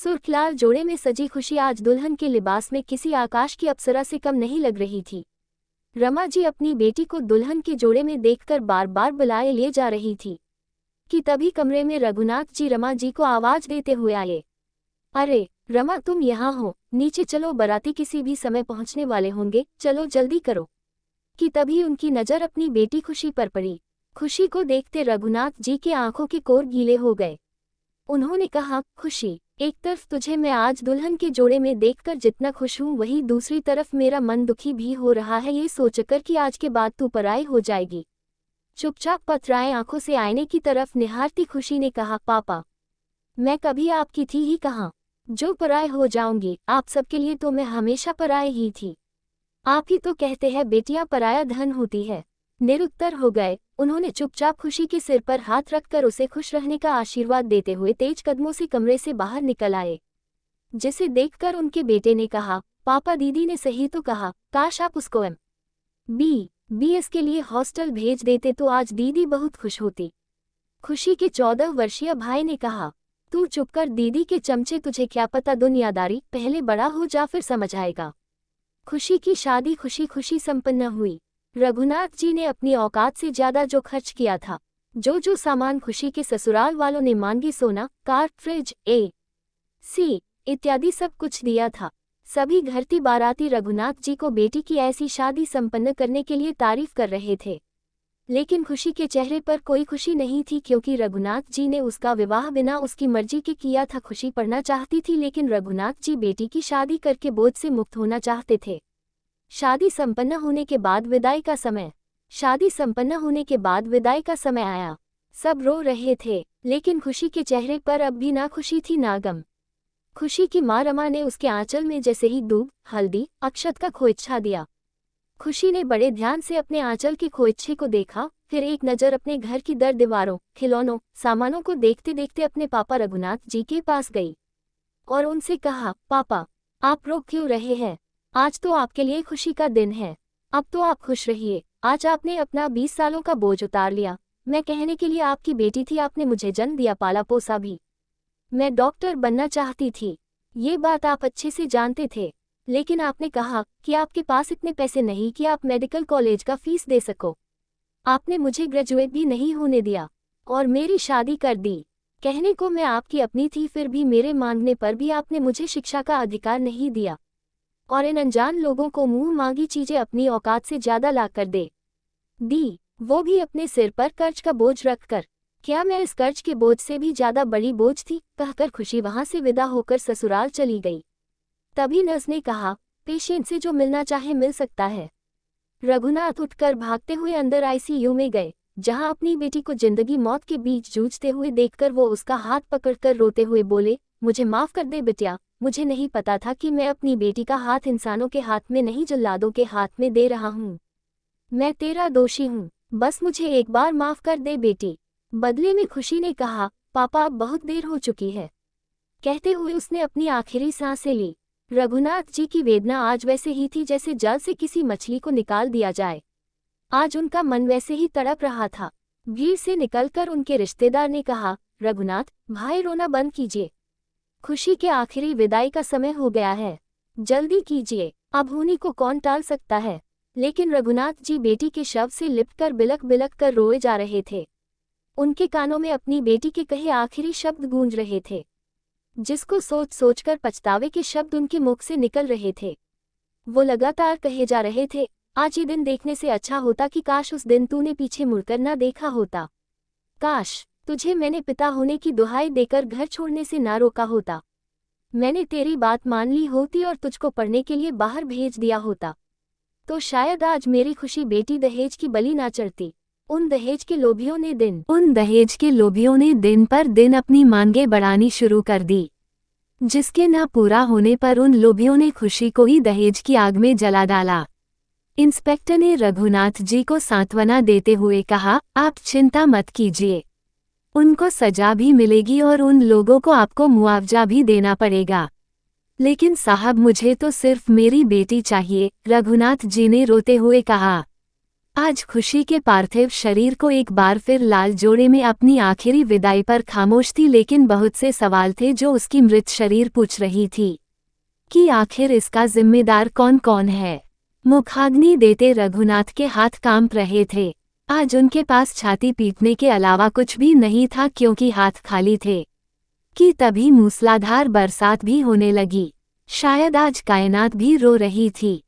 सुर्खलाल जोड़े में सजी खुशी आज दुल्हन के लिबास में किसी आकाश की अप्सरा से कम नहीं लग रही थी। रमा जी अपनी बेटी को दुल्हन के जोड़े में देखकर बार बार बुलाए ले जा रही थी कि तभी कमरे में रघुनाथ जी रमा जी को आवाज देते हुए आए। अरे रमा, तुम यहाँ हो, नीचे चलो, बाराती किसी भी समय पहुँचने वाले होंगे, चलो जल्दी करो। कि तभी उनकी नज़र अपनी बेटी खुशी पर पड़ी। खुशी को देखते रघुनाथ जी के आंखों के कोर गीले हो गए। उन्होंने कहा, खुशी, एक तरफ तुझे मैं आज दुल्हन के जोड़े में देखकर जितना खुश हूँ, वहीं दूसरी तरफ मेरा मन दुखी भी हो रहा है ये सोचकर कि आज के बाद तू पराई हो जाएगी। चुपचाप पथराए आंखों से आईने की तरफ निहारती खुशी ने कहा, पापा, मैं कभी आपकी थी ही कहाँ, जो पराई हो जाऊंगी। आप सबके लिए तो मैं हमेशा पराई ही थी। आप ही तो कहते हैं बेटियां पराया धन होती है। निरुत्तर हो गए। उन्होंने चुपचाप खुशी के सिर पर हाथ रखकर उसे खुश रहने का आशीर्वाद देते हुए तेज कदमों से कमरे से बाहर निकल आए। जिसे देखकर उनके बेटे ने कहा, पापा, दीदी ने सही तो कहा, काश आप उसको MBBS के लिए हॉस्टल भेज देते तो आज दीदी बहुत खुश होती। खुशी के 14 वर्षीय भाई ने कहा, तू चुप कर दीदी के चमचे, तुझे क्या पता दुनियादारी, पहले बड़ा हो जा फिर समझ आएगा। खुशी की शादी खुशी खुशी संपन्न हुई। रघुनाथ जी ने अपनी औकात से ज्यादा जो खर्च किया था, जो सामान खुशी के ससुराल वालों ने मांगी, सोना, कार, फ्रिज, AC इत्यादि सब कुछ दिया था। सभी घरती बाराती रघुनाथ जी को बेटी की ऐसी शादी संपन्न करने के लिए तारीफ कर रहे थे, लेकिन खुशी के चेहरे पर कोई खुशी नहीं थी, क्योंकि रघुनाथ जी ने उसका विवाह बिना उसकी मर्जी के किया था। खुशी पढ़ना चाहती थी, लेकिन रघुनाथ जी बेटी की शादी करके बोझ से मुक्त होना चाहते थे। शादी संपन्न होने के बाद विदाई का समय आया। सब रो रहे थे, लेकिन खुशी के चेहरे पर अब भी ना खुशी थी ना गम। खुशी की माँ रमा ने उसके आंचल में जैसे ही दूध, हल्दी, अक्षत का खोइच्छा दिया। खुशी ने बड़े ध्यान से अपने आंचल के खोइच्छे को देखा, फिर एक नज़र अपने घर की दीवारों, खिलौनों, सामानों को देखते देखते अपने पापा रघुनाथ जी के पास गई और उनसे कहा, पापा, आप रो क्यों रहे हैं? आज तो आपके लिए खुशी का दिन है। अब तो आप खुश रहिए। आज आपने अपना 20 सालों का बोझ उतार लिया। मैं कहने के लिए आपकी बेटी थी, आपने मुझे जन्म दिया, पाला पोसा भी। मैं डॉक्टर बनना चाहती थी, ये बात आप अच्छे से जानते थे, लेकिन आपने कहा कि आपके पास इतने पैसे नहीं कि आप मेडिकल कॉलेज का फीस दे सको। आपने मुझे ग्रेजुएट भी नहीं होने दिया और मेरी शादी कर दी। कहने को मैं आपकी अपनी थी, फिर भी मेरे मांगने पर भी आपने मुझे शिक्षा का अधिकार नहीं दिया और इन अनजान लोगों को मुंह मांगी चीजें अपनी औकात से ज्यादा ला कर दी, वो भी अपने सिर पर कर्ज का बोझ रखकर। क्या मैं इस कर्ज के बोझ से भी ज्यादा बड़ी बोझ थी? कहकर खुशी वहां से विदा होकर ससुराल चली गई। तभी नर्स ने कहा, पेशेंट से जो मिलना चाहे मिल सकता है। रघुनाथ उठकर भागते हुए अंदर ICU में गए, जहां अपनी बेटी को जिंदगी मौत के बीच जूझते हुए देखकर वो उसका हाथ पकड़कर रोते हुए बोले, मुझे माफ कर दे बिटिया, मुझे नहीं पता था कि मैं अपनी बेटी का हाथ इंसानों के हाथ में नहीं जल्लादों के हाथ में दे रहा हूँ। मैं तेरा दोषी हूँ, बस मुझे एक बार माफ कर दे बेटी। बदले में खुशी ने कहा, पापा, अब बहुत देर हो चुकी है। कहते हुए उसने अपनी आखिरी सांसें ली। रघुनाथ जी की वेदना आज वैसे ही थी जैसे जल से किसी मछली को निकाल दिया जाए। आज उनका मन वैसे ही तड़प रहा था। भीड़ से निकलकर उनके रिश्तेदार ने कहा, रघुनाथ भाई, रोना बंद कीजिए, खुशी के आखिरी विदाई का समय हो गया है, जल्दी कीजिए, अब होनी को कौन टाल सकता है। लेकिन रघुनाथ जी बेटी के शव से लिपटकर बिलक बिलक कर रोए जा रहे थे। उनके कानों में अपनी बेटी के कहे आखिरी शब्द गूंज रहे थे, जिसको सोच सोचकर पछतावे के शब्द उनके मुख से निकल रहे थे। वो लगातार कहे जा रहे थे, आज ये दिन देखने से अच्छा होता कि काश उस दिन तूने पीछे मुड़कर ना देखा होता। काश तुझे मैंने पिता होने की दुहाई देकर घर छोड़ने से ना रोका होता। मैंने तेरी बात मान ली होती और तुझको पढ़ने के लिए बाहर भेज दिया होता, तो शायद आज मेरी खुशी बेटी दहेज की बलि ना चढ़ती। उन दहेज के लोभियों ने दिन पर दिन अपनी मांगे बढ़ानी शुरू कर दी, जिसके न पूरा होने पर उन लोभियों ने खुशी को ही दहेज की आग में जला डाला। इंस्पेक्टर ने रघुनाथ जी को सांत्वना देते हुए कहा, आप चिंता मत कीजिए, उनको सजा भी मिलेगी और उन लोगों को आपको मुआवजा भी देना पड़ेगा। लेकिन साहब, मुझे तो सिर्फ मेरी बेटी चाहिए, रघुनाथ जी ने रोते हुए कहा। आज खुशी के पार्थिव शरीर को एक बार फिर लाल जोड़े में अपनी आखिरी विदाई पर खामोश थी, लेकिन बहुत से सवाल थे जो उसकी मृत शरीर पूछ रही थी कि आखिर इसका जिम्मेदार कौन कौन है। मुखाग्नि देते रघुनाथ के हाथ कांप रहे थे। आज उनके पास छाती पीटने के अलावा कुछ भी नहीं था, क्योंकि हाथ खाली थे। कि तभी मूसलाधार बरसात भी होने लगी। शायद आज कायनात भी रो रही थी।